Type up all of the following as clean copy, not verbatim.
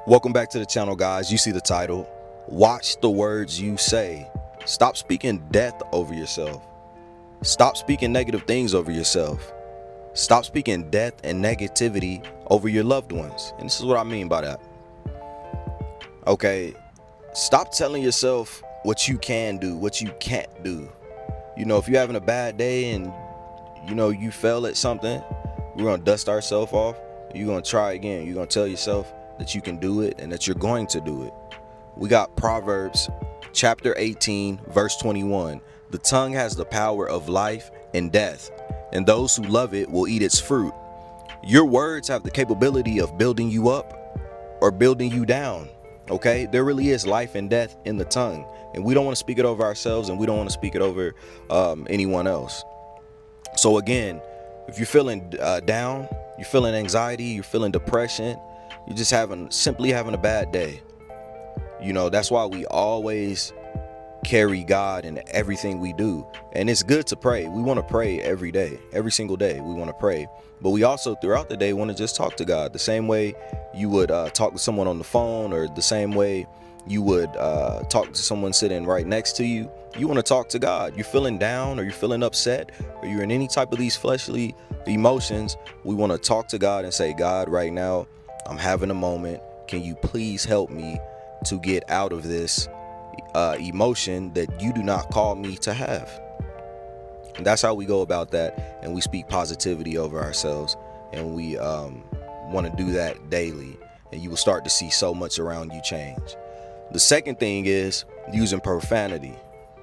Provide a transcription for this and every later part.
Welcome back to the channel, guys. You see the title. Watch the words you say. Stop speaking death over yourself. Stop speaking negative things over yourself. Stop speaking death and negativity over your loved ones. And this is what I mean by that. Okay, stop telling yourself what you can do, what you can't do. If you're having a bad day and you fail at something, we're gonna dust ourselves off. You're gonna try again. You're gonna tell yourself that you can do it and that you're going to do it. We got Proverbs chapter 18 verse 21. The tongue has the power of life and death, and those who love it will eat its fruit. Your words have the capability of building you up or building you down. Okay, there really is life and death in the tongue, and we don't want to speak it over ourselves, and we don't want to speak it over anyone else. So again, if you're feeling down, you're feeling anxiety, you're feeling depression, you're just simply having a bad day, that's why we always carry God in everything we do. And it's good to pray. We want to pray every day, every single day. We want to pray, but we also throughout the day want to just talk to God the same way you would talk to someone on the phone, or the same way you would talk to someone sitting right next to you. You want to talk to God. You're feeling down, or you're feeling upset, or you're in any type of these fleshly emotions. We want to talk to God and say, God, right now I'm having a moment. Can you please help me to get out of this emotion that you do not call me to have? And that's how we go about that. And we speak positivity over ourselves, and we want to do that daily, and you will start to see so much around you change. The second thing is using profanity.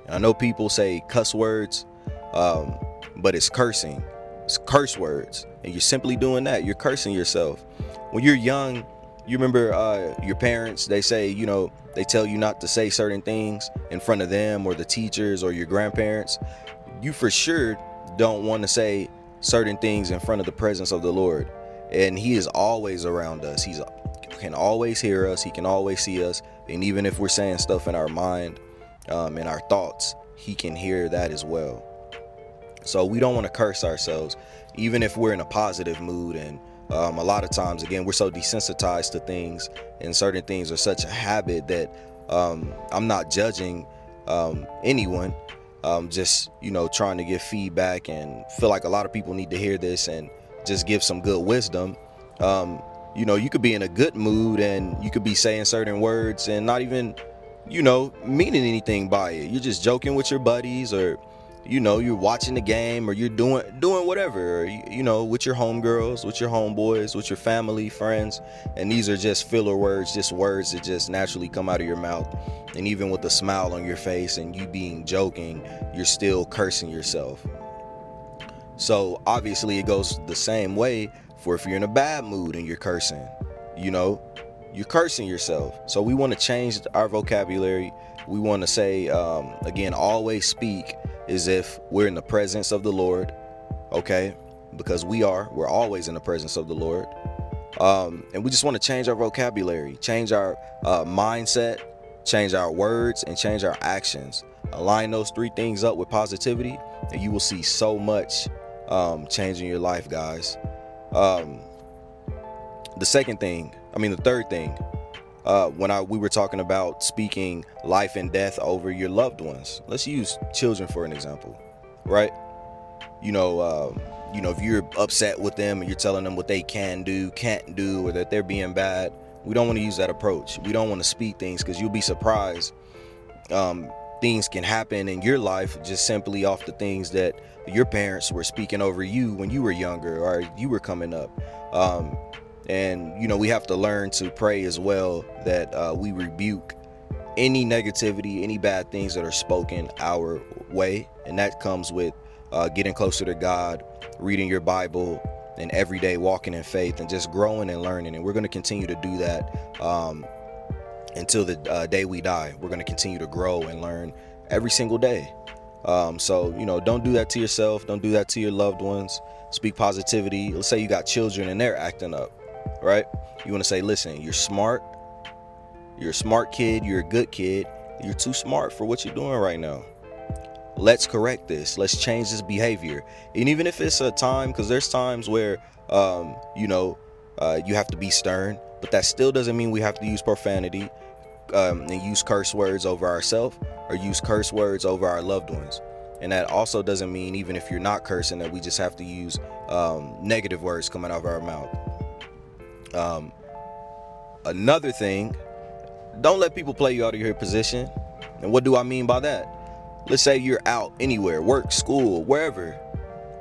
And I know people say cuss words, but it's cursing. It's curse words, and you're simply doing that. You're cursing yourself. When you're young, you remember your parents, they say, they tell you not to say certain things in front of them or the teachers or your grandparents. You for sure don't want to say certain things in front of the presence of the Lord. And he is always around us. He can always hear us. He can always see us. And even if we're saying stuff in our mind, in our thoughts, he can hear that as well. So we don't want to curse ourselves, even if we're in a positive mood. And a lot of times, again, we're so desensitized to things, and certain things are such a habit that I'm not judging anyone. Just, trying to give feedback, and feel like a lot of people need to hear this and just give some good wisdom. You could be in a good mood, and you could be saying certain words and not even, meaning anything by it. You're just joking with your buddies, or you're watching the game, or you're doing whatever, or, with your homegirls, with your homeboys, with your family, friends. And these are just filler words, just words that just naturally come out of your mouth. And even with a smile on your face and you being joking, you're still cursing yourself. So obviously it goes the same way for if you're in a bad mood and you're cursing, you're cursing yourself. So we want to change our vocabulary. We want to say, again, always speak as if we're in the presence of the Lord. Okay, because we're always in the presence of the Lord. And we just want to change our vocabulary, change our mindset, change our words, and change our actions. Align those three things up with positivity, and you will see so much change in your life, guys. The third thing, when we were talking about speaking life and death over your loved ones, let's use children for an example, right? If you're upset with them and you're telling them what they can do, can't do, or that they're being bad, we don't want to use that approach. We don't want to speak things, because you'll be surprised. Things can happen in your life just simply off the things that your parents were speaking over you when you were younger, or you were coming up. And we have to learn to pray as well, that we rebuke any negativity, any bad things that are spoken our way. And that comes with getting closer to God, reading your Bible, and every day walking in faith and just growing and learning. And we're going to continue to do that until the day we die. We're going to continue to grow and learn every single day. So don't do that to yourself. Don't do that to your loved ones. Speak positivity. Let's say you got children and they're acting up, right? You want to say, listen, you're smart. You're a smart kid. You're a good kid. You're too smart for what you're doing right now. Let's correct this. Let's change this behavior. And even if it's a time, because there's times where You have to be stern, but that still doesn't mean we have to use profanity and use curse words over ourselves or use curse words over our loved ones. And that also doesn't mean, even if you're not cursing, that we just have to use negative words coming out of our mouth. Another thing, don't let people play you out of your position. And what do I mean by that? Let's say you're out anywhere, work, school, wherever,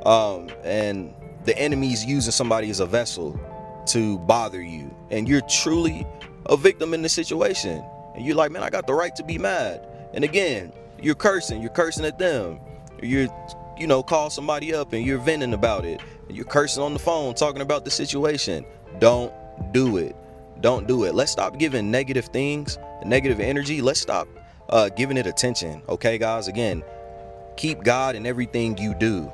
and the enemy's using somebody as a vessel to bother you, and you're truly a victim in the situation, and you're like, man, I got the right to be mad. And again, you're cursing at them. Call somebody up and you're venting about it, and you're cursing on the phone, talking about the situation. Don't do it. Let's stop giving negative things, negative energy. Let's stop giving it attention. Okay, guys, again, keep God in everything you do.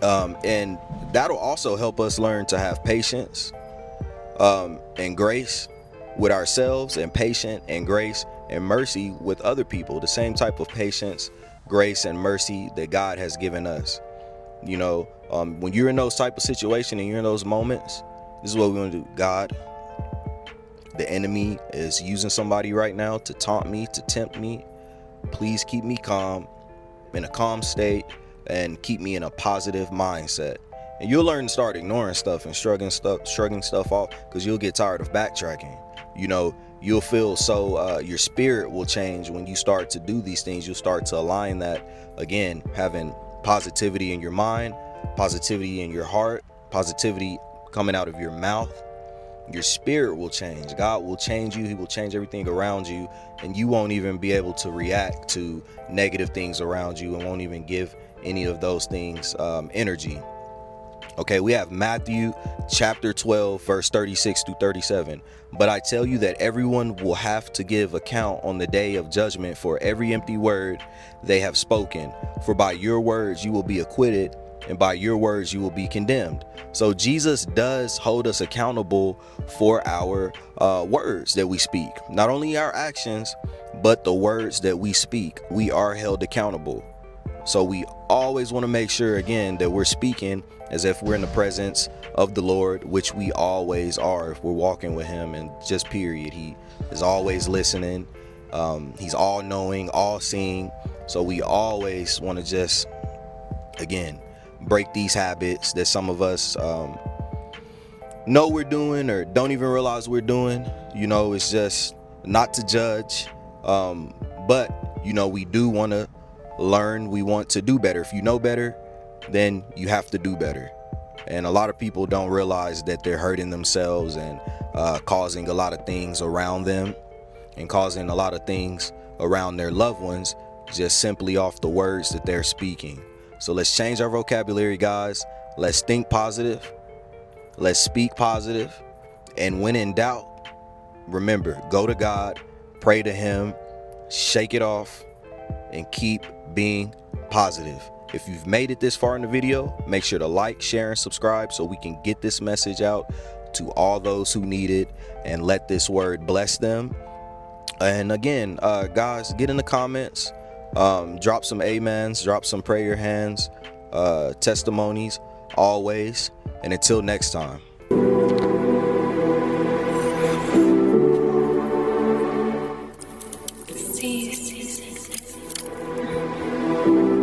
And that'll also help us learn to have patience and grace with ourselves, and patience and grace and mercy with other people. The same type of patience, grace, and mercy that God has given us. When you're in those type of situations and you're in those moments, this is what we want to do. God, the enemy is using somebody right now to taunt me, to tempt me. Please keep me calm, in a calm state, and keep me in a positive mindset. And you'll learn to start ignoring stuff and shrugging stuff off, because you'll get tired of backtracking. You'll feel so your spirit will change when you start to do these things. You'll start to align that, again, having positivity in your mind, positivity in your heart, positivity coming out of your mouth. Your spirit will change. God will change you. He will change everything around you, and you won't even be able to react to negative things around you, and won't even give any of those things energy. Okay, we have Matthew chapter 12, verse 36 through 37. But I tell you that everyone will have to give account on the day of judgment for every empty word they have spoken. For by your words you will be acquitted, and by your words you will be condemned. So Jesus does hold us accountable for our words that we speak. Not only our actions, but the words that we speak. We are held accountable. So we always want to make sure, again, that we're speaking as if we're in the presence of the Lord, which we always are if we're walking with him. And just period, he is always listening. He's all knowing, all seeing. So we always want to just, again, break these habits that some of us know we're doing or don't even realize we're doing. It's just not to judge, but we do want to learn. We want to do better. If you know better, then you have to do better. And a lot of people don't realize that they're hurting themselves and causing a lot of things around them, and causing a lot of things around their loved ones, just simply off the words that they're speaking. So let's change our vocabulary, guys. Let's think positive. Let's speak positive. And when in doubt, remember, go to God, pray to him, shake it off, and keep being positive. If you've made it this far in the video, make sure to like, share, and subscribe so we can get this message out to all those who need it, and let this word bless them. And again, guys, get in the comments, drop some amens, drop some prayer hands, testimonies always. And until next time.